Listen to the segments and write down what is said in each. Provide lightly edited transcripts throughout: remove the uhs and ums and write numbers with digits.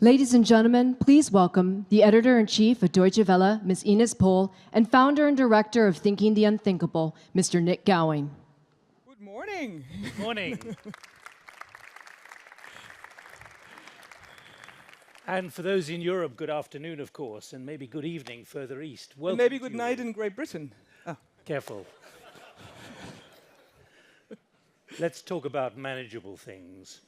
Ladies and gentlemen, please welcome the editor-in-chief of Deutsche Welle, Ms. Ines Pohl, and founder and director of Thinking the Unthinkable, Mr. Nick Gowing. Good morning. Good morning. And for those in Europe, good afternoon, of course, and maybe good evening further east. Welcome. And maybe good night in Great Britain. Ah. Careful. Let's talk about manageable things.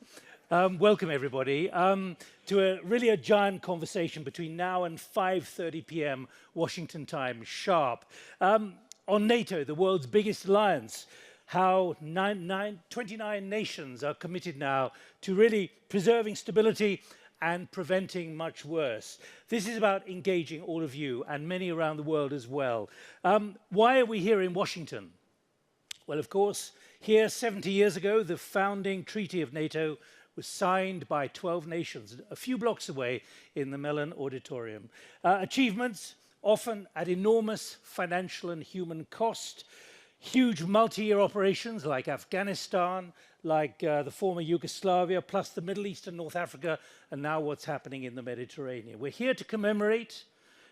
Welcome, everybody, to a giant conversation between now and 5:30 p.m. Washington time, sharp, on NATO, the world's biggest alliance, how 29 nations are committed now to really preserving stability and preventing much worse. This is about engaging all of you and many around the world as well. Why are we here in Washington? Well, of course, here 70 years ago, the founding treaty of NATO was signed by 12 nations, a few blocks away in the Mellon Auditorium. Achievements often at enormous financial and human cost, huge multi-year operations like Afghanistan, like the former Yugoslavia, plus the Middle East and North Africa, and now what's happening in the Mediterranean. We're here to commemorate,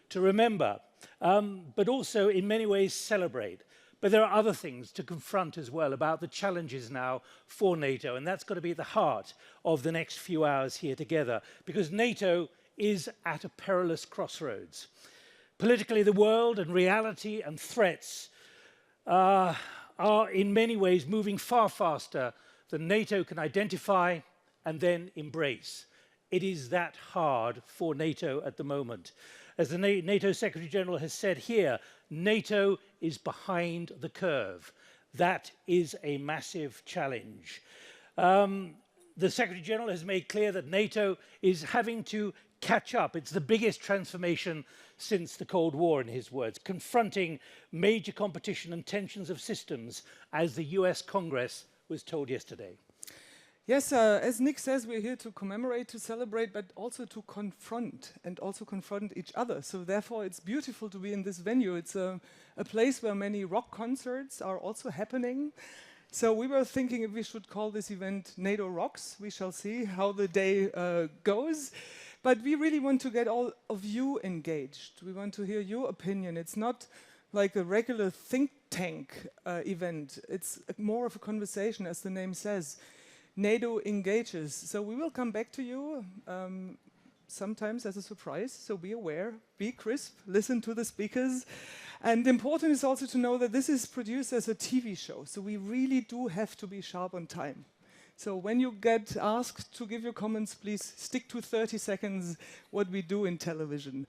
to remember, but also in many ways celebrate. But there are other things to confront as well about the challenges now for NATO, and that's got to be at the heart of the next few hours here together, because NATO is at a perilous crossroads. Politically, the world and reality and threats are in many ways moving far faster than NATO can identify and then embrace. It is that hard for NATO at the moment. As the NATO Secretary General has said here, NATO is behind the curve. That is a massive challenge. The Secretary General has made clear that NATO is having to catch up. It's the biggest transformation since the Cold War, in his words, confronting major competition and tensions of systems, as the US Congress was told yesterday. Yes, as Nick says, we're here to commemorate, to celebrate, but also to confront, and also confront each other. So therefore, it's beautiful to be in this venue. It's a place where many rock concerts are also happening. So we were thinking if we should call this event NATO Rocks. We shall see how the day goes. But we really want to get all of you engaged. We want to hear your opinion. It's not like a regular think tank event. It's more of a conversation, as the name says. NATO Engages. So we will come back to you sometimes as a surprise, so be aware, be crisp, listen to the speakers. And important is also to know that this is produced as a TV show, so we really do have to be sharp on time. So when you get asked to give your comments, please stick to 30 seconds, what we do in television.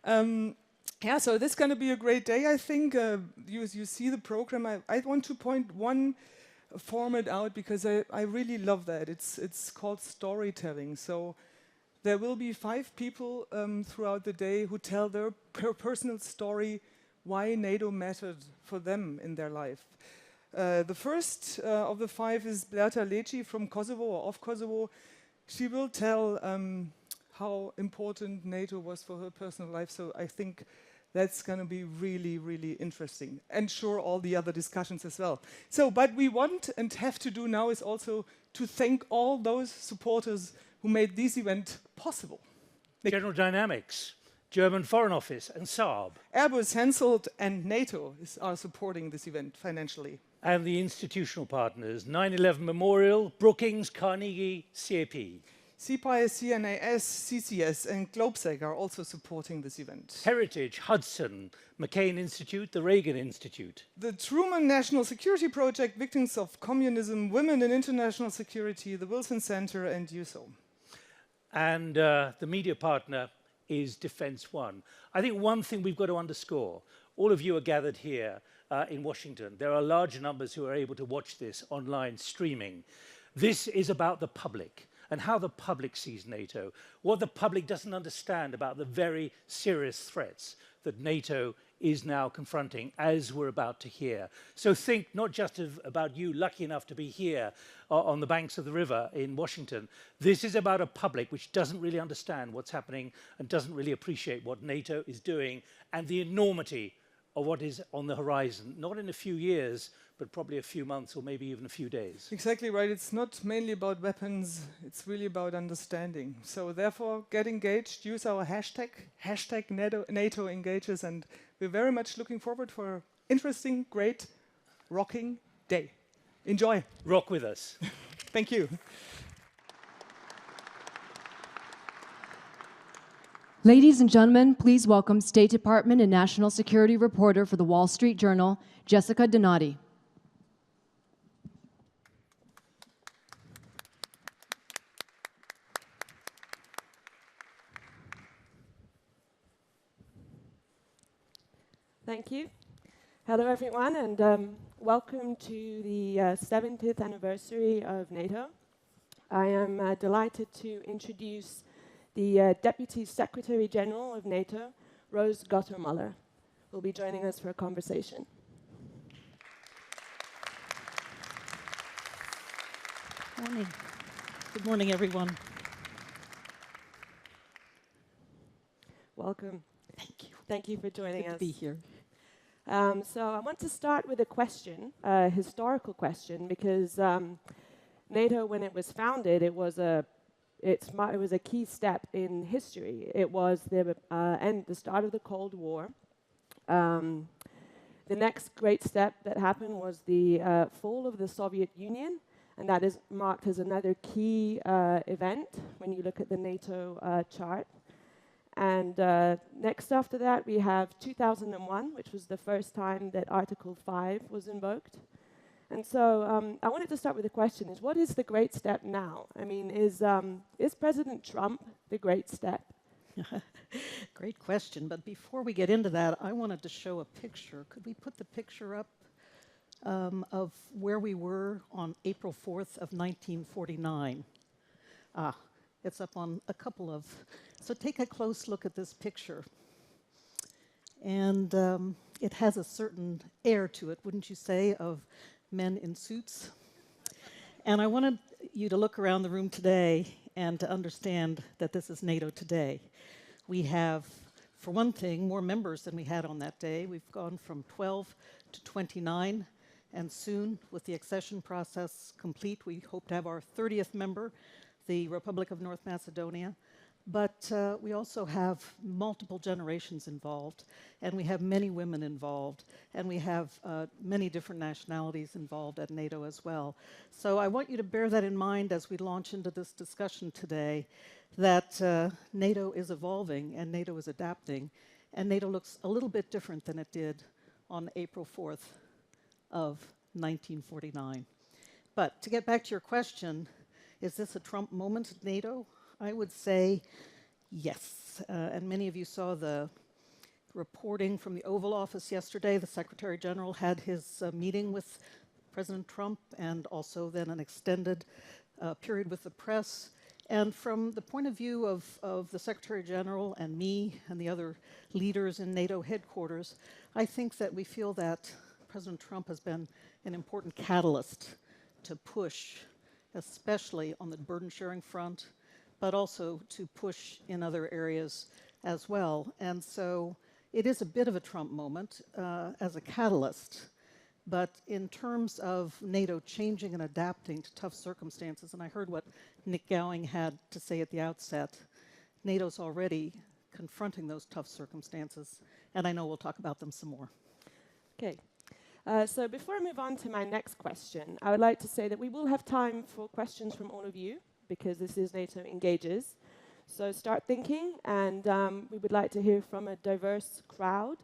Yeah, so this is going to be a great day, I think. You see the program. I want to point one format out because I really love that. It's called storytelling. So there will be 5 people throughout the day who tell their personal story why NATO mattered for them in their life. The first of the 5 is Berta Leci from Kosovo, or of Kosovo. She will tell how important NATO was for her personal life. So I think that's going to be really, really interesting. And sure, all the other discussions as well. So, but we want and have to do now is also to thank all those supporters who made this event possible. General Dynamics, German Foreign Office, and Saab. Airbus, Hensoldt, and NATO are supporting this event financially. And the institutional partners, 9/11 Memorial, Brookings, Carnegie, CAP. CPI, CNAS, CCS, and Globsec are also supporting this event. Heritage, Hudson, McCain Institute, the Reagan Institute. The Truman National Security Project, Victims of Communism, Women in International Security, the Wilson Center, and USO. And the media partner is Defense One. I think one thing we've got to underscore, all of you are gathered here in Washington. There are large numbers who are able to watch this online streaming. This is about the public and how the public sees NATO, what the public doesn't understand about the very serious threats that NATO is now confronting, as we're about to hear. So think not just about you lucky enough to be here on the banks of the river in Washington. This is about a public which doesn't really understand what's happening and doesn't really appreciate what NATO is doing and the enormity of what is on the horizon, not in a few years, but probably a few months or maybe even a few days. Exactly right. It's not mainly about weapons, it's really about understanding. So therefore, get engaged, use our hashtag NATO Engages, and we're very much looking forward for an interesting, great, rocking day. Enjoy. Rock with us. Thank you. Ladies and gentlemen, please welcome State Department and National Security reporter for the Wall Street Journal, Jessica Donati. Thank you. Hello, everyone, and welcome to the 70th anniversary of NATO. I am delighted to introduce the Deputy Secretary General of NATO, Rose Gottemoeller, who will be joining us for a conversation. Morning. Good morning, everyone. Welcome. Thank you. Thank you for joining Good us. to be here. So I want to start with a question, a historical question, because NATO, when it was founded, it was a key step in history. It was the start of the Cold War. The next great step that happened was the fall of the Soviet Union, and that is marked as another key event when you look at the NATO chart. And next after that, we have 2001, which was the first time that Article 5 was invoked. And so I wanted to start with the question is, what is the great step now? I mean, is President Trump the great step? Great question. But before we get into that, I wanted to show a picture. Could we put the picture up of where we were on April 4th of 1949? It's up on a couple of... So take a close look at this picture. And it has a certain air to it, wouldn't you say, of men in suits? And I wanted you to look around the room today and to understand that this is NATO today. We have, for one thing, more members than we had on that day. We've gone from 12 to 29, and soon, with the accession process complete, we hope to have our 30th member, the Republic of North Macedonia. But we also have multiple generations involved, and we have many women involved, and we have many different nationalities involved at NATO as well. So I want you to bear that in mind as we launch into this discussion today, that NATO is evolving and NATO is adapting, and NATO looks a little bit different than it did on April 4th of 1949. But to get back to your question, is this a Trump moment at NATO? I would say yes. And many of you saw the reporting from the Oval Office yesterday. The Secretary General had his meeting with President Trump and also then an extended period with the press. And from the point of view of the Secretary General and me and the other leaders in NATO headquarters, I think that we feel that President Trump has been an important catalyst to push, especially on the burden-sharing front, but also to push in other areas as well. And so it is a bit of a Trump moment as a catalyst. But in terms of NATO changing and adapting to tough circumstances, and I heard what Nick Gowing had to say at the outset, NATO's already confronting those tough circumstances, and I know we'll talk about them some more. Okay. So before I move on to my next question, I would like to say that we will have time for questions from all of you, because this is NATO Engages. So start thinking, and we would like to hear from a diverse crowd.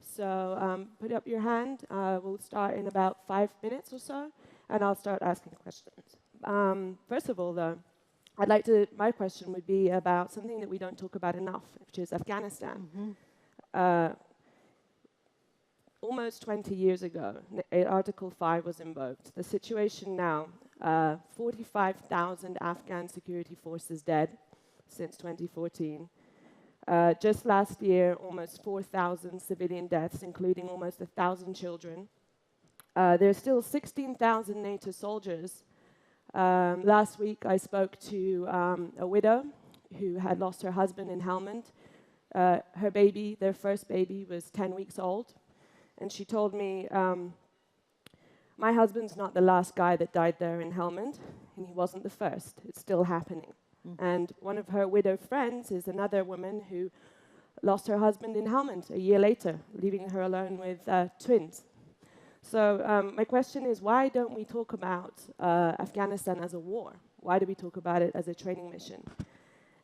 So put up your hand. We'll start in about 5 minutes or so, and I'll start asking questions. First of all, though, my question would be about something that we don't talk about enough, which is Afghanistan. Mm-hmm. Almost 20 years ago, Article 5 was invoked. The situation now, 45,000 Afghan security forces dead since 2014. Just last year, almost 4,000 civilian deaths, including almost 1,000 children. There's still 16,000 NATO soldiers. Last week, I spoke to a widow who had lost her husband in Helmand. Her baby, their first baby, was 10 weeks old. And she told me, My husband's not the last guy that died there in Helmand, and he wasn't the first. It's still happening. And one of her widowed friends is another woman who lost her husband in Helmand a year later, leaving her alone with twins. So my question is, why don't we talk about Afghanistan as a war? Why do we talk about it as a training mission?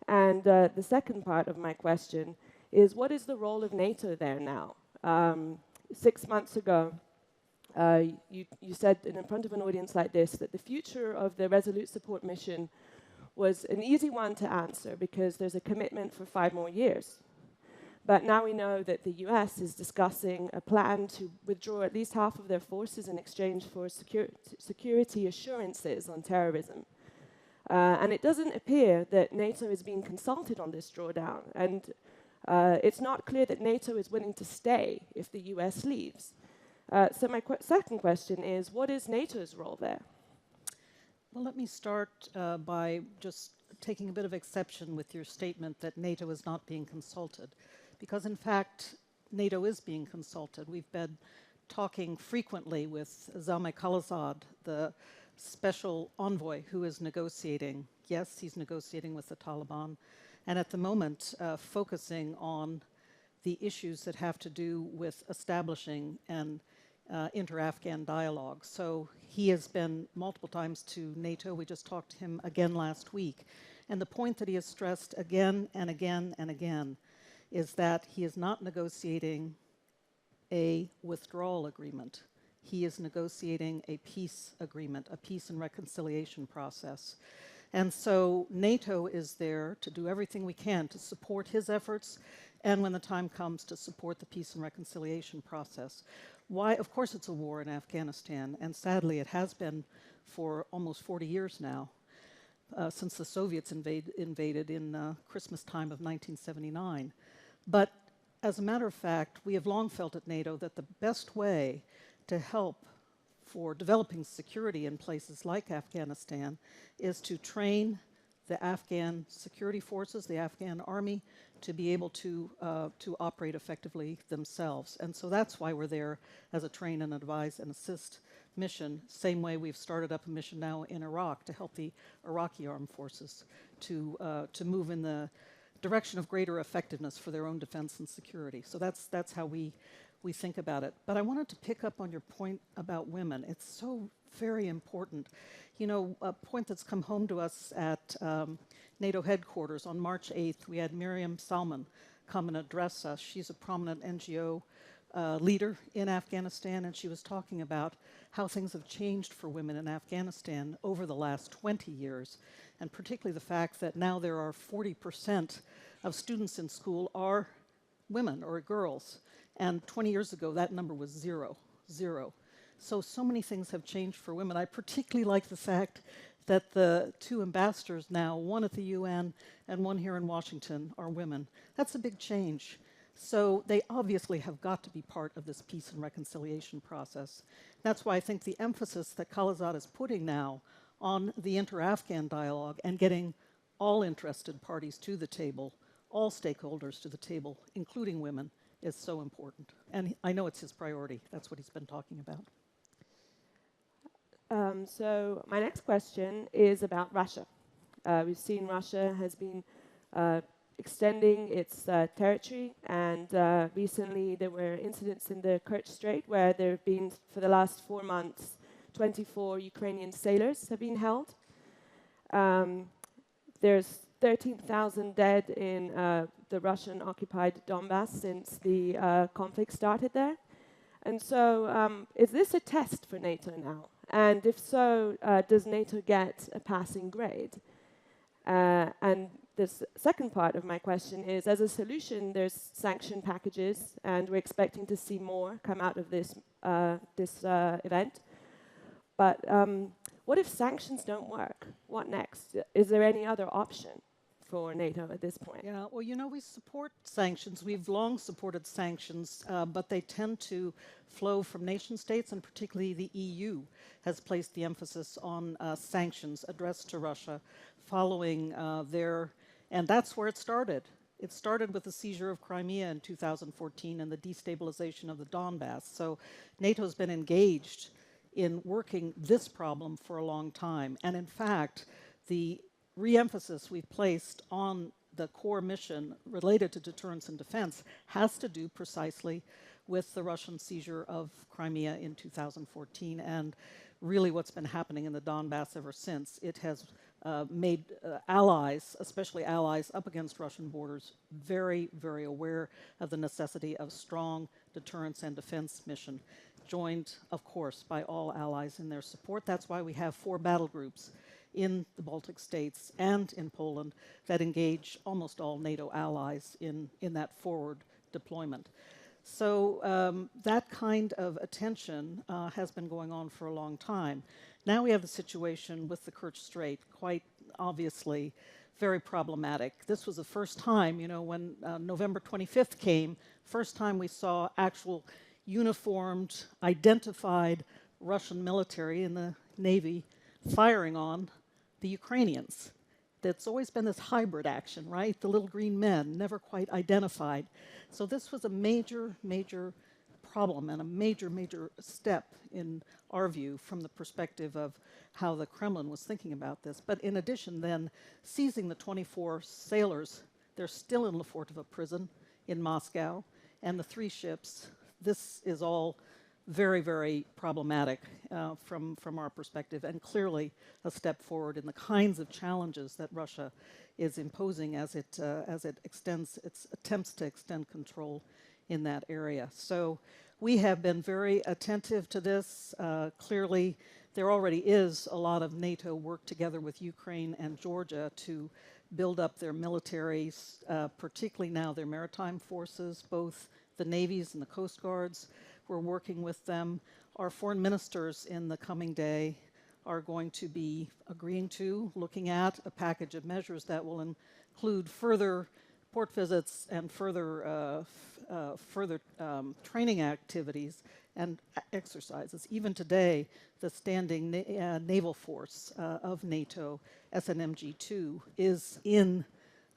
And the second part of my question is, what is the role of NATO there now? 6 months ago, you said in front of an audience like this that the future of the Resolute Support Mission was an easy one to answer because there's a commitment for 5 more years. But now we know that the US is discussing a plan to withdraw at least half of their forces in exchange for security assurances on terrorism. And it doesn't appear that NATO is being consulted on this drawdown. And it's not clear that NATO is willing to stay if the US leaves. So my second question is, what is NATO's role there? Well, let me start by just taking a bit of exception with your statement that NATO is not being consulted. Because in fact, NATO is being consulted. We've been talking frequently with Zalmay Khalilzad, the special envoy who is negotiating. Yes, he's negotiating with the Taliban, and at the moment focusing on the issues that have to do with establishing an inter-Afghan dialogue. So he has been multiple times to NATO. We just talked to him again last week. And the point that he has stressed again and again and again is that he is not negotiating a withdrawal agreement. He is negotiating a peace agreement, a peace and reconciliation process. And so NATO is there to do everything we can to support his efforts, and when the time comes, to support the peace and reconciliation process. Why? Of course it's a war in Afghanistan, and sadly it has been for almost 40 years now, since the Soviets invaded in Christmas time of 1979. But as a matter of fact, we have long felt at NATO that the best way to help for developing security in places like Afghanistan is to train the Afghan security forces, the Afghan army, to be able to operate effectively themselves. And so that's why we're there as a train and advise and assist mission, same way we've started up a mission now in Iraq to help the Iraqi armed forces to move in the direction of greater effectiveness for their own defense and security. So that's how we think about it. But I wanted to pick up on your point about women. It's so very important. You know, a point that's come home to us at NATO headquarters on March 8th, we had Miriam Salman come and address us. She's a prominent NGO leader in Afghanistan, and she was talking about how things have changed for women in Afghanistan over the last 20 years, and particularly the fact that now there are 40% of students in school are women or girls, and 20 years ago that number was zero. So many things have changed for women. I particularly like the fact that the 2 ambassadors now, one at the UN and one here in Washington, are women. That's a big change. So they obviously have got to be part of this peace and reconciliation process. That's why I think the emphasis that Khalilzad is putting now on the inter-Afghan dialogue and getting all interested parties to the table, all stakeholders to the table, including women, is so important. And I know it's his priority. That's what he's been talking about. So my next question is about Russia. We've seen Russia has been extending its territory, and recently there were incidents in the Kerch Strait where there have been, for the last 4 months, 24 Ukrainian sailors have been held. There's 13,000 dead in the Russian-occupied Donbass since the conflict started there. And so is this a test for NATO now? And if so, does NATO get a passing grade? And the second part of my question is, as a solution, there's sanction packages, and we're expecting to see more come out of this event. But what if sanctions don't work? What next? Is there any other option for NATO at this point? Yeah, well, you know, we support sanctions. We've long supported sanctions, but they tend to flow from nation states, and particularly the EU has placed the emphasis on sanctions addressed to Russia following and that's where it started. It started with the seizure of Crimea in 2014 and the destabilization of the Donbass. So NATO's been engaged in working this problem for a long time. And in fact, the re-emphasis we've placed on the core mission related to deterrence and defense has to do precisely with the Russian seizure of Crimea in 2014 and really what's been happening in the Donbass ever since. It has made allies, especially allies up against Russian borders, very, very aware of the necessity of strong deterrence and defense mission, joined, of course, by all allies in their support. That's why we have 4 battle groups in the Baltic states and in Poland that engage almost all NATO allies in that forward deployment. So that kind of attention has been going on for a long time. Now we have the situation with the Kerch Strait, quite obviously very problematic. This was the first time, you know, when November 25th came, first time we saw actual uniformed, identified Russian military in the Navy firing on the Ukrainians. That's always been this hybrid action, right? The little green men, never quite identified. So this was a major, major problem and a major, major step in our view from the perspective of how the Kremlin was thinking about this. But in addition then, seizing the 24 sailors, they're still in Lefortovo prison in Moscow, and the 3 ships, this is all very, very problematic from our perspective, and clearly a step forward in the kinds of challenges that Russia is imposing as it extends its attempts to extend control in that area. So we have been very attentive to this. Clearly, there already is a lot of NATO work together with Ukraine and Georgia to build up their militaries, particularly now their maritime forces, both the navies and the coast guards. We're working with them. Our foreign ministers in the coming day are going to be agreeing to, looking at a package of measures that will include further port visits and further training activities and exercises. Even today, the standing naval force of NATO, SNMG-2, is in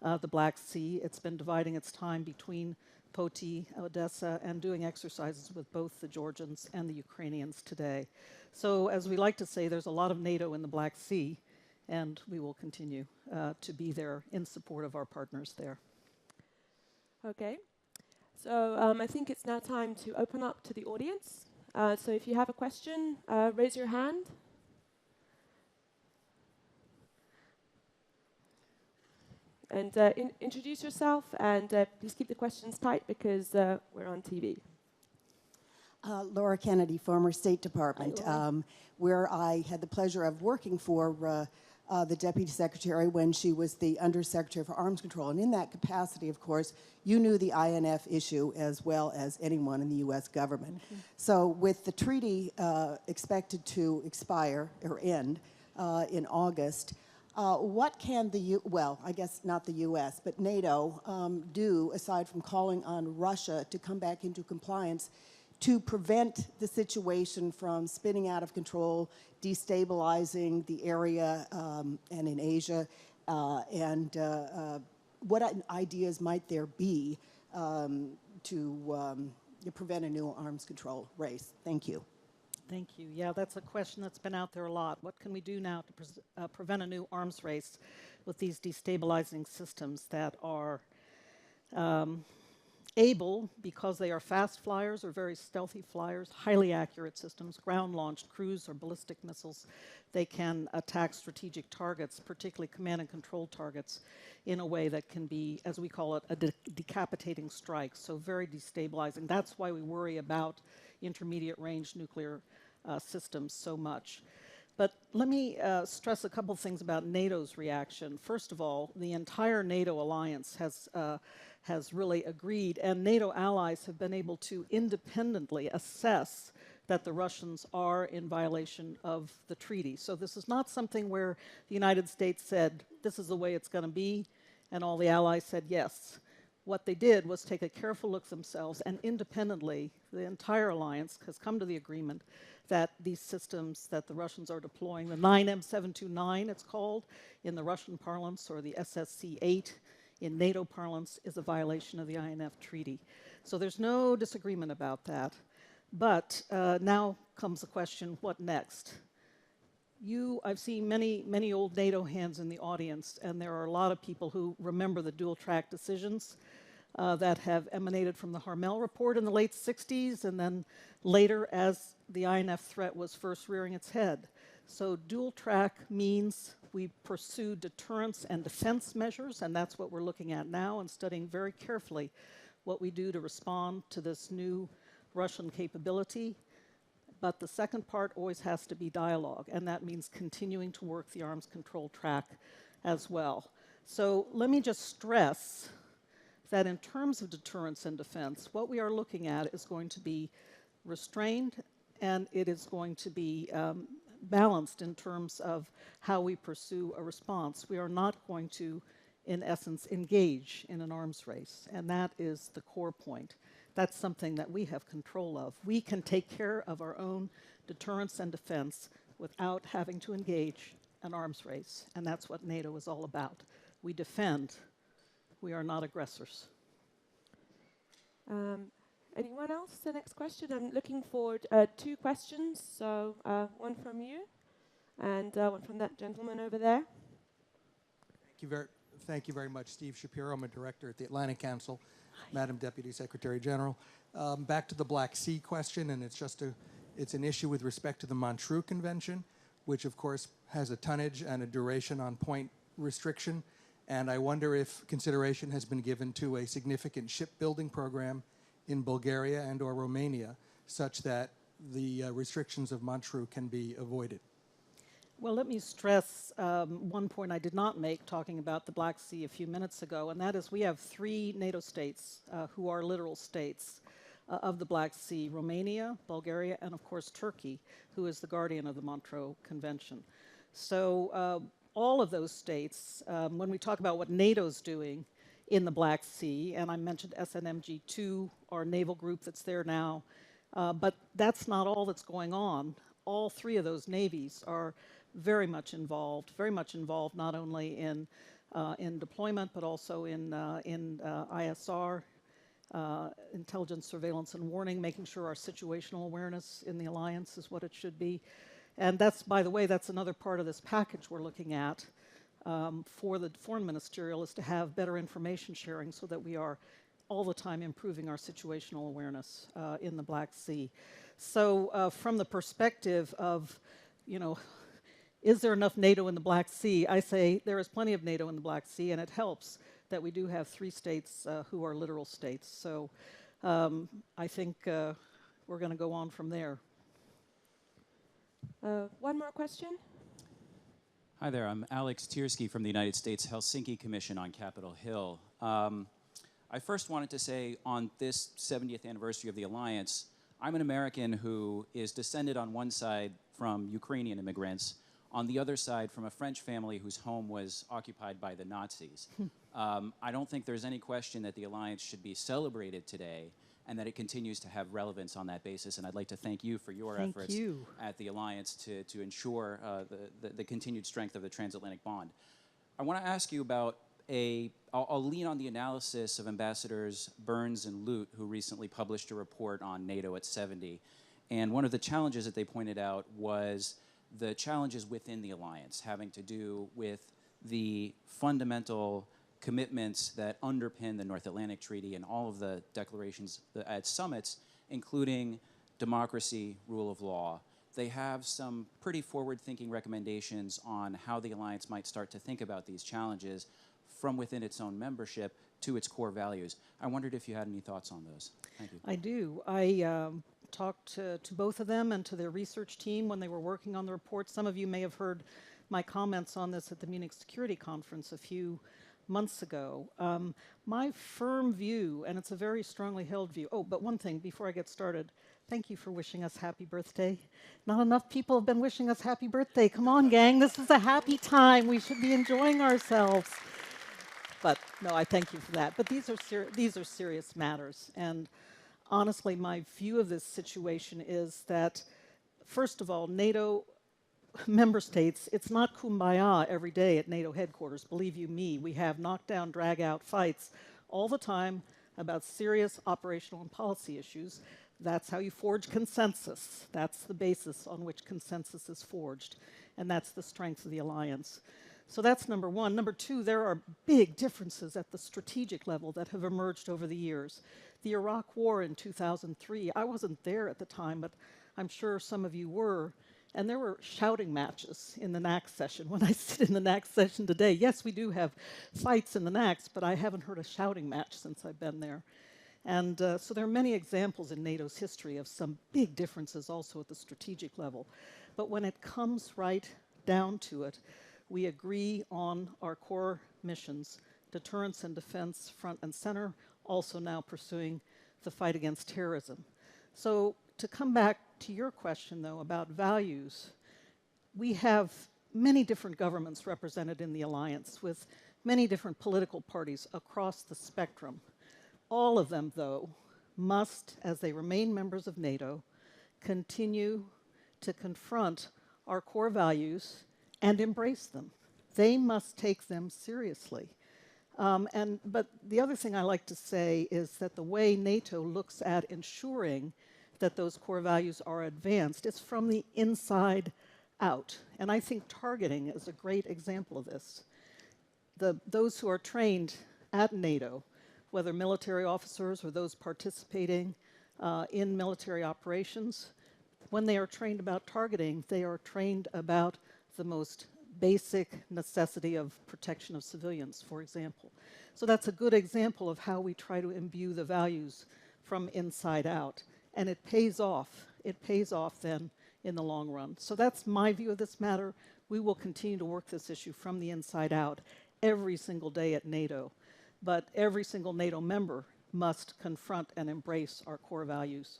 the Black Sea. It's been dividing its time between Poti, Odessa, and doing exercises with both the Georgians and the Ukrainians today. So, as we like to say, there's a lot of NATO in the Black Sea, and we will continue to be there in support of our partners there. Okay. So I think it's now time to open up to the audience. So if you have a question, raise your hand. And introduce yourself, and please keep the questions tight because we're on TV. Laura Kennedy, former State Department, where I had the pleasure of working for the Deputy Secretary when she was the Undersecretary for Arms Control. And in that capacity, of course, you knew the INF issue as well as anyone in the U.S. government. Mm-hmm. So with the treaty expected to expire or end in August, what can well, I guess not the U.S., but NATO do, aside from calling on Russia to come back into compliance, to prevent the situation from spinning out of control, destabilizing the area and in Asia, and what ideas might there be to prevent a new arms control race? Thank you. Thank you. Yeah, that's a question that's been out there a lot. What can we do now to prevent a new arms race with these destabilizing systems that are able, because they are fast flyers or very stealthy flyers, highly accurate systems, ground-launched cruise or ballistic missiles. They can attack strategic targets, particularly command and control targets, in a way that can be, as we call it, a decapitating strike, so very destabilizing. That's why we worry about intermediate-range nuclear systems so much. But let me stress a couple things about NATO's reaction. First of all, the entire NATO alliance has really agreed, and NATO allies have been able to independently assess that the Russians are in violation of the treaty. So this is not something where the United States said, this is the way it's going to be, and all the allies said yes. What they did was take a careful look themselves, and independently, the entire alliance has come to the agreement that these systems that the Russians are deploying, the 9M729 it's called in the Russian parlance, or the SSC-8 in NATO parlance, is a violation of the INF treaty. So there's no disagreement about that. But now comes the question, what next? I've seen many old NATO hands in the audience, and there are a lot of people who remember the dual-track decisions that have emanated from the Harmel report in the late 60s, and then later as the INF threat was first rearing its head. So dual-track means we pursue deterrence and defense measures, and that's what we're looking at now and studying very carefully what we do to respond to this new Russian capability. But the second part always has to be dialogue, and that means continuing to work the arms control track as well. So let me just stress that in terms of deterrence and defense, what we are looking at is going to be restrained, and it is going to be balanced in terms of how we pursue a response. We are not going to, in essence, engage in an arms race, and that is the core point. That's something that we have control of. We can take care of our own deterrence and defense without having to engage an arms race, and that's what NATO is all about. We defend. We are not aggressors. Anyone else? The next question. I'm looking for 2 questions. So one from you, and one from that gentleman over there. Thank you very much, Steve Shapiro. I'm a director at the Atlantic Council. Madam Deputy Secretary General. Back to the Black Sea question, and it's an issue with respect to the Montreux Convention, which of course has a tonnage and a duration on point restriction. And I wonder if consideration has been given to a significant shipbuilding program in Bulgaria and or Romania, such that the restrictions of Montreux can be avoided. Well, let me stress one point I did not make talking about the Black Sea a few minutes ago, and that is we have 3 NATO states who are literal states of the Black Sea: Romania, Bulgaria, and of course Turkey, who is the guardian of the Montreux Convention. So all of those states, when we talk about what NATO's doing in the Black Sea, and I mentioned SNMG2, our naval group that's there now, but that's not all that's going on. All 3 of those navies are very much involved not only in deployment, but also in ISR, intelligence, surveillance, and warning, making sure our situational awareness in the alliance is what it should be. And that's, by the way, that's another part of this package we're looking at for the foreign ministerial, is to have better information sharing so that we are all the time improving our situational awareness in the Black Sea. So from the perspective of, is there enough NATO in the Black Sea? I say there is plenty of NATO in the Black Sea, and it helps that we do have 3 states who are literal states. So I think we're going to go on from there. One more question. Hi there, I'm Alex Tiersky from the United States Helsinki Commission on Capitol Hill. I first wanted to say, on this 70th anniversary of the Alliance, I'm an American who is descended on one side from Ukrainian immigrants, on the other side from a French family whose home was occupied by the Nazis. I don't think there's any question that the Alliance should be celebrated today and that it continues to have relevance on that basis. And I'd like to thank you for your efforts at the Alliance to ensure the continued strength of the transatlantic bond. I want to ask you about I'll lean on the analysis of Ambassadors Burns and Lute, who recently published a report on NATO at 70. And one of the challenges that they pointed out was the challenges within the alliance, having to do with the fundamental commitments that underpin the North Atlantic Treaty and all of the declarations at summits, including democracy, rule of law. They have some pretty forward-thinking recommendations on how the alliance might start to think about these challenges from within its own membership to its core values. I wondered if you had any thoughts on those. Thank you. I do. I talked to both of them and to their research team when they were working on the report. Some of you may have heard my comments on this at the Munich Security Conference a few months ago. My firm view, and it's a very strongly held view. Oh, but one thing before I get started. Thank you for wishing us happy birthday. Not enough people have been wishing us happy birthday. Come on, gang. This is a happy time. We should be enjoying ourselves. But no, I thank you for that. But these are serious matters. And honestly, my view of this situation is that, first of all, NATO member states, it's not kumbaya every day at NATO headquarters. Believe you me, we have knockdown, drag-out fights all the time about serious operational and policy issues. That's how you forge consensus. That's the basis on which consensus is forged. And that's the strength of the alliance. So that's number one. Number two, there are big differences at the strategic level that have emerged over the years. The Iraq War in 2003, I wasn't there at the time, but I'm sure some of you were. And there were shouting matches in the NACS session. When I sit in the NACS session today, yes, we do have fights in the NACS, but I haven't heard a shouting match since I've been there. And so there are many examples in NATO's history of some big differences also at the strategic level. But when it comes right down to it, we agree on our core missions, deterrence and defense front and center, also now pursuing the fight against terrorism. So to come back to your question, though, about values, we have many different governments represented in the alliance with many different political parties across the spectrum. All of them, though, must, as they remain members of NATO, continue to confront our core values and embrace them. They must take them seriously. But the other thing I like to say is that the way NATO looks at ensuring that those core values are advanced is from the inside out. And I think targeting is a great example of this. Those who are trained at NATO, whether military officers or those participating in military operations, when they are trained about targeting, they are trained about the most basic necessity of protection of civilians, for example. So that's a good example of how we try to imbue the values from inside out. And it pays off. It pays off then in the long run. So that's my view of this matter. We will continue to work this issue from the inside out every single day at NATO. But every single NATO member must confront and embrace our core values.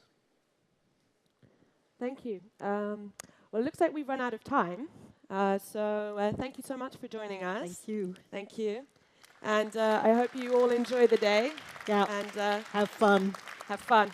Thank you. Well, it looks like we've run out of time. So thank you so much for joining us. Thank you. Thank you. And I hope you all enjoy the day. Yeah. And have fun. have fun.